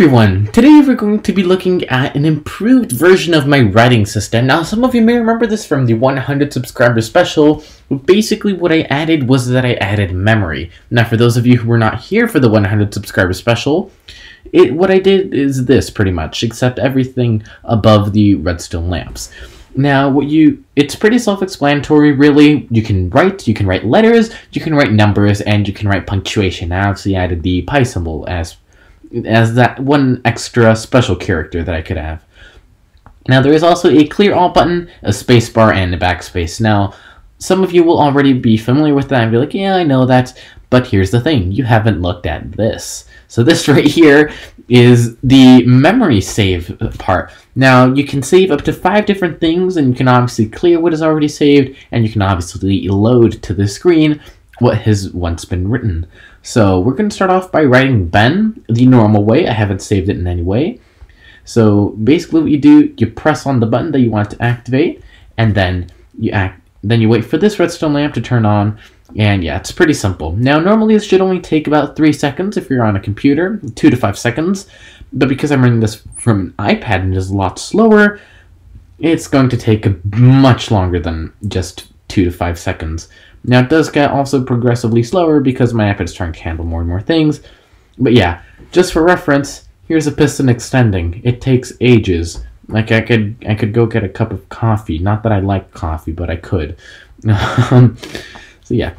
everyone! Today we're going to be looking at an improved version of my writing system. Now, some of you may remember this from the 100 subscriber special. Basically, what I added was that I added memory. Now, for those of you who were not here for the 100 subscriber special, what I did is this, pretty much, except everything above the redstone lamps. Now, it's pretty self-explanatory, really. You can write letters, you can write numbers, and you can write punctuation. I obviously added the pi symbol as that one extra special character that I could have. Now, there is also a clear all button, a spacebar, and a backspace. Now, some of you will already be familiar with that and be like, yeah, I know that, but here's the thing, you haven't looked at this. So this right here is the memory save part. Now, you can save up to 5 different things, and you can obviously clear what is already saved, and you can obviously load to the screen what has once been written. So we're going to start off by writing Ben the normal way. I haven't saved it in any way. So basically what you do, you press on the button that you want to activate, and then you wait for this redstone lamp to turn on, and yeah, it's pretty simple. Now, normally this should only take about 3 seconds if you're on a computer, 2 to 5 seconds, but because I'm running this from an iPad and it is a lot slower, it's going to take much longer than just 2 to 5 seconds. Now, it does get also progressively slower because my iPad is trying to handle more and more things. But yeah, just for reference, here's a piston extending. It takes ages. Like, I could go get a cup of coffee. Not that I like coffee, but I could. So yeah,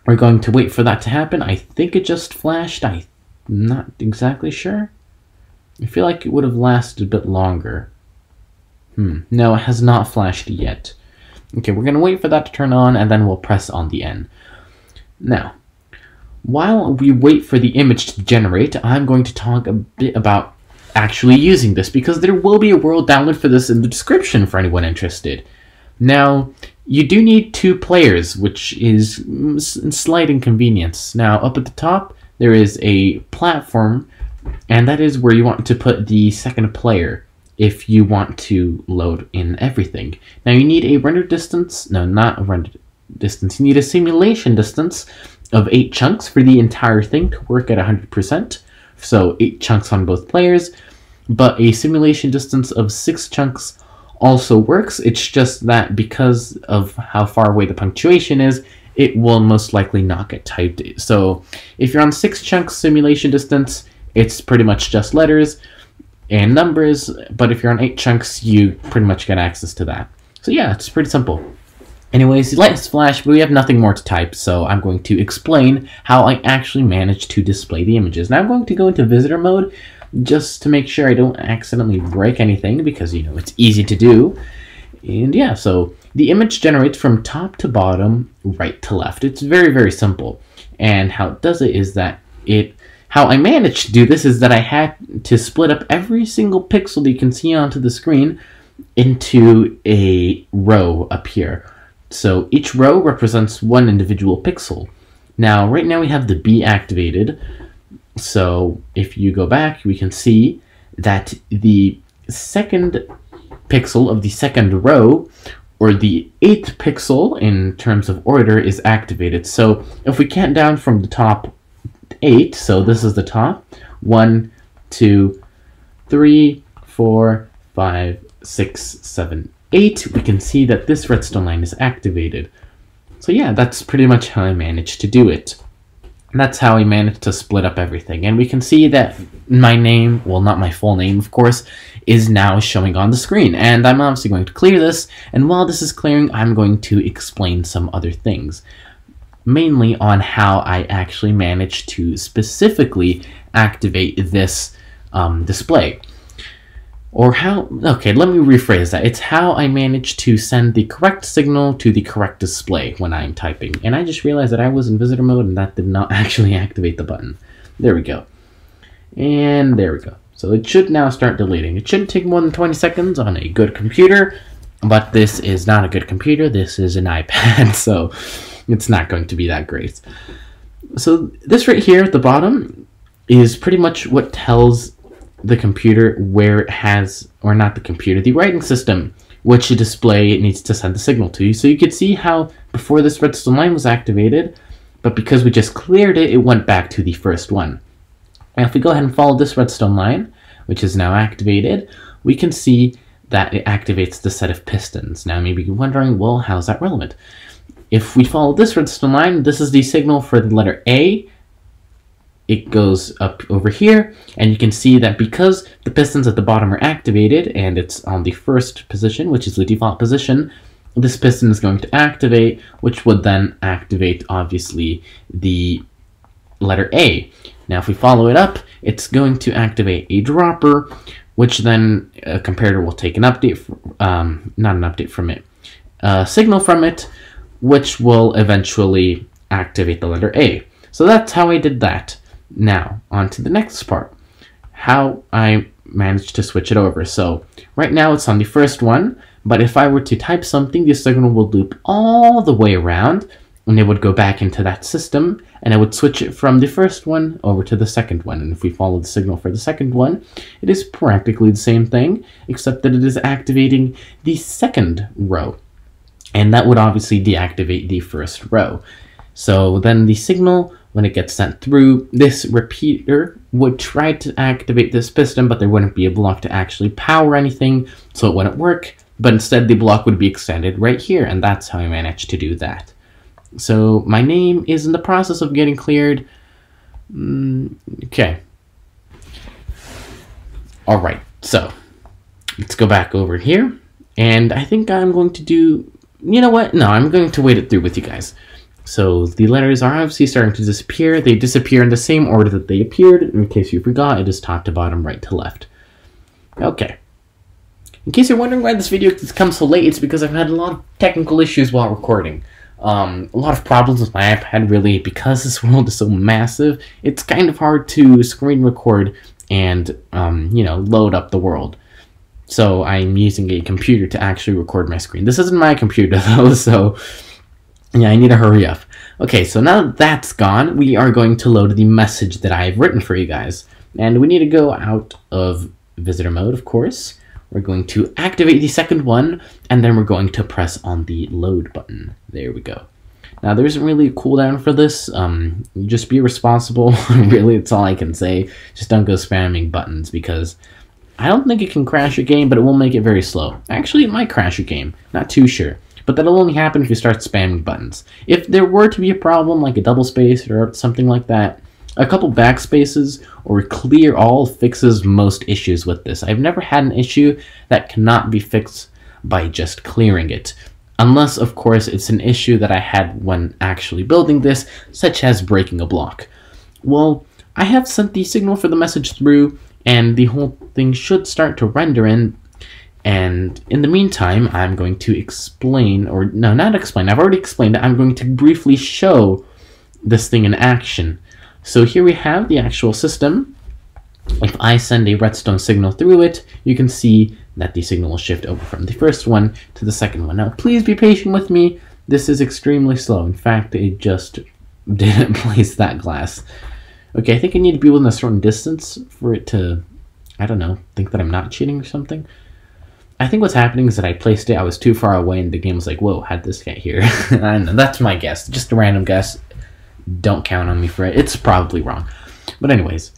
we're going to wait for that to happen. I think it just flashed. I'm not exactly sure. I feel like it would have lasted a bit longer. No, it has not flashed yet. Okay, we're going to wait for that to turn on, and then we'll press on the N. Now, while we wait for the image to generate, I'm going to talk a bit about actually using this, because there will be a world download for this in the description for anyone interested. Now, you do need 2 players, which is a slight inconvenience. Now, up at the top, there is a platform, and that is where you want to put the second player if you want to load in everything. Now, you need a render distance, no, not a render distance, you need a simulation distance of 8 chunks for the entire thing to work at 100%, so 8 chunks on both players, but a simulation distance of 6 chunks also works. It's just that because of how far away the punctuation is, it will most likely not get typed. So if you're on 6 chunks simulation distance, it's pretty much just letters and numbers, but if you're on 8 chunks, you pretty much get access to that. So yeah, it's pretty simple. Anyways, the light has flashed, but we have nothing more to type, so I'm going to explain how I actually managed to display the images. Now I'm going to go into visitor mode just to make sure I don't accidentally break anything, because, you know, it's easy to do. And yeah, so the image generates from top to bottom, right to left. It's very, very simple. And how it does it is that how I managed to do this is that I had to split up every single pixel that you can see onto the screen into a row up here. So each row represents one individual pixel. Now, right now we have the B activated. So if you go back, we can see that the second pixel of the second row, or the 8th pixel in terms of order, is activated. So if we count down from the top 8, so this is the top, 1, 2, 3, 4, 5, 6, 7, 8, we can see that this redstone line is activated. So yeah, that's pretty much how I managed to do it. And that's how I managed to split up everything. And we can see that my name, well, not my full name, of course, is now showing on the screen. And I'm obviously going to clear this, and while this is clearing, I'm going to explain some other things, mainly on how I actually managed to specifically activate this display. Or how, okay, let me rephrase that. It's how I managed to send the correct signal to the correct display when I'm typing. And I just realized that I was in visitor mode and that did not actually activate the button. There we go. And there we go. So it should now start deleting. It shouldn't take more than 20 seconds on a good computer, but this is not a good computer. This is an iPad, so it's not going to be that great. So this right here at the bottom is pretty much what tells the computer where it has, or not the computer, the writing system, which display it needs to send the signal to. So you could see how before this redstone line was activated, but because we just cleared it, it went back to the first one. And if we go ahead and follow this redstone line, which is now activated, we can see that it activates the set of pistons. Now maybe you're wondering, well, how's that relevant? If we follow this redstone line, this is the signal for the letter A. It goes up over here, and you can see that because the pistons at the bottom are activated, and it's on the first position, which is the default position, this piston is going to activate, which would then activate, obviously, the letter A. Now, if we follow it up, it's going to activate a dropper, which then a comparator will take an update, not an update from it, a signal from it, which will eventually activate the letter A. So that's how I did that. Now, on to the next part, how I managed to switch it over. So right now it's on the first one, but if I were to type something, the signal would loop all the way around, and it would go back into that system, and I would switch it from the first one over to the second one. And if we follow the signal for the second one, it is practically the same thing, except that it is activating the second row. And that would obviously deactivate the first row. So then the signal, when it gets sent through, this repeater would try to activate this piston, but there wouldn't be a block to actually power anything, so it wouldn't work. But instead, the block would be extended right here, and that's how I managed to do that. So my name is in the process of getting cleared. Okay. All right, so let's go back over here. And I think I'm going to do, you know what? No, I'm going to wait it through with you guys. So the letters are obviously starting to disappear. They disappear in the same order that they appeared. In case you forgot, it is top to bottom, right to left. Okay. In case you're wondering why this video has come so late, it's because I've had a lot of technical issues while recording. A lot of problems with my iPad, really, because this world is so massive. It's kind of hard to screen record and, you know, load up the world. So I'm using a computer to actually record my screen. This isn't my computer, though, so yeah, I need to hurry up. Okay, so now that that's gone, we are going to load the message that I've written for you guys. And we need to go out of visitor mode, of course. We're going to activate the second one, and then we're going to press on the load button. There we go. Now, there isn't really a cooldown for this. Just be responsible. Really, that's all I can say. Just don't go spamming buttons, because I don't think it can crash your game, but it will make it very slow. Actually, it might crash your game. Not too sure. But that'll only happen if you start spamming buttons. If there were to be a problem, like a double space or something like that, a couple backspaces or clear all fixes most issues with this. I've never had an issue that cannot be fixed by just clearing it. Unless, of course, it's an issue that I had when actually building this, such as breaking a block. Well, I have sent the signal for the message through, and the whole thing should start to render in. And in the meantime, I'm going to explain, or no, not explain, I've already explained it. I'm going to briefly show this thing in action. So here we have the actual system. If I send a redstone signal through it, you can see that the signal will shift over from the first one to the second one. Now, please be patient with me. This is extremely slow. In fact, it just didn't place that glass. Okay, I think I need to be within a certain distance for it to, I don't know, think that I'm not cheating or something. I think what's happening is that I placed it, I was too far away, and the game was like, whoa, how'd this get here? I don't know, that's my guess. Just a random guess. Don't count on me for it. It's probably wrong. But anyways,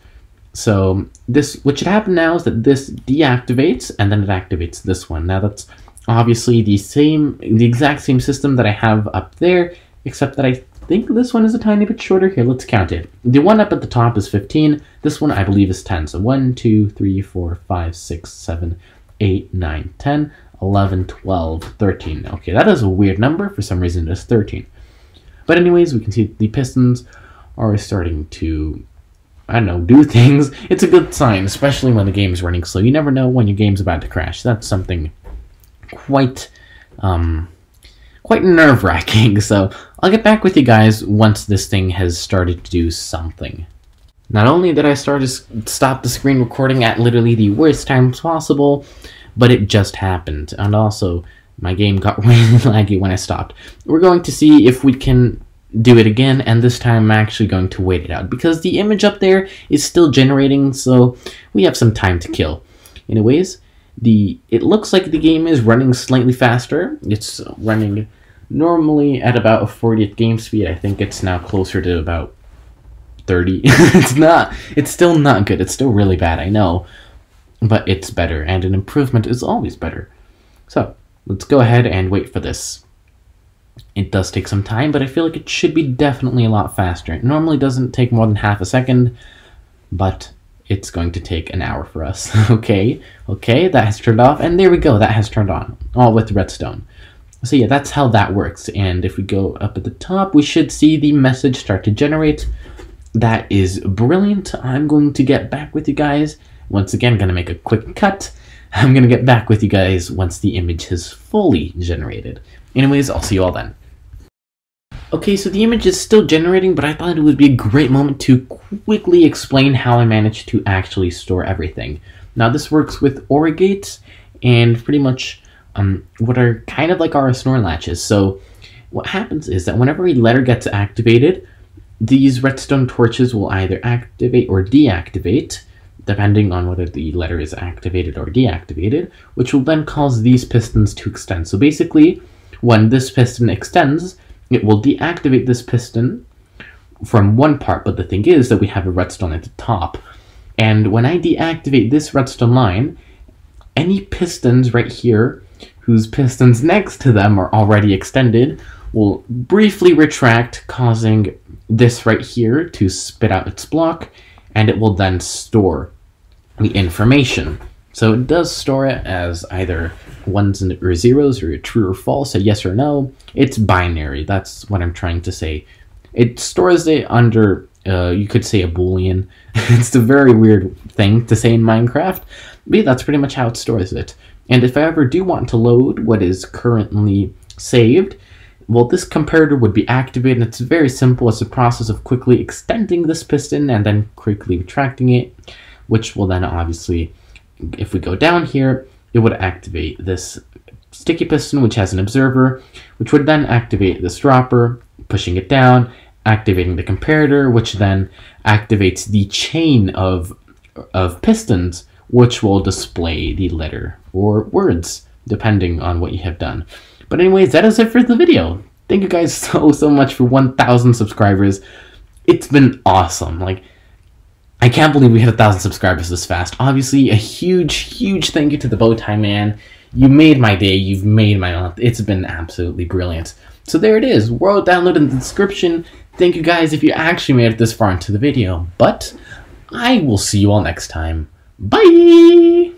so this, what should happen now is that this deactivates, and then it activates this one. Now that's obviously the exact same system that I have up there, except that I think this one is a tiny bit shorter. Here, let's count it. The one up at the top is 15. This one, I believe, is 10. So 1, 2, 3, 4, 5, 6, 7, 8, 9, 10, 11, 12, 13. Okay, that is a weird number. For some reason, it's 13. But anyways, we can see the pistons are starting to, I don't know, do things. It's a good sign, especially when the game is running slow. You never know when your game's about to crash. That's something quite nerve-wracking. So I'll get back with you guys once this thing has started to do something. Not only did I stop the screen recording at literally the worst times possible, but it just happened. And also, my game got really laggy when I stopped. We're going to see if we can do it again, and this time I'm actually going to wait it out, because the image up there is still generating, so we have some time to kill. Anyways, it looks like the game is running slightly faster. It's running normally at about a 40th game speed. I think it's now closer to about 30. It's still not good. It's still really bad, I know. But it's better, and an improvement is always better. So, let's go ahead and wait for this. It does take some time, but I feel like it should be definitely a lot faster. It normally doesn't take more than half a second, but it's going to take an hour for us. Okay, that has turned off, and there we go, that has turned on, all with redstone. So yeah, that's how that works, and if we go up at the top, we should see the message start to generate. That is brilliant. I'm going to get back with you guys. Once again, going to make a quick cut. I'm going to get back with you guys once the image has fully generated. Anyways, I'll see you all then. Okay, so the image is still generating, but I thought it would be a great moment to quickly explain how I managed to actually store everything. Now, this works with OR gates and pretty much what are kind of like our snore latches. So what happens is that whenever a letter gets activated, these redstone torches will either activate or deactivate, depending on whether the letter is activated or deactivated, which will then cause these pistons to extend. So basically, when this piston extends, it will deactivate this piston from one part, but the thing is that we have a redstone at the top. And when I deactivate this redstone line, any pistons right here, whose pistons next to them are already extended, will briefly retract, causing this right here to spit out its block, and it will then store the information. So it does store it as either ones or zeros, or true or false, a yes or no. It's binary, that's what I'm trying to say. It stores it under, you could say, a boolean. It's a very weird thing to say in Minecraft, but that's pretty much how it stores it. And if I ever do want to load what is currently saved, well, this comparator would be activated, and it's very simple. It's a process of quickly extending this piston and then quickly retracting it, which will then obviously, if we go down here, it would activate this sticky piston, which has an observer, which would then activate this dropper, pushing it down, activating the comparator, which then activates the chain of pistons, which will display the letter or words, depending on what you have done. But anyways, that is it for the video. Thank you guys so much for 1,000 subscribers. It's been awesome. Like, I can't believe we hit 1,000 subscribers this fast. Obviously, a huge thank you to the Bowtie Man. You made my day. You've made my month. It's been absolutely brilliant. So there it is. World download in the description. Thank you guys if you actually made it this far into the video. But I will see you all next time. Bye!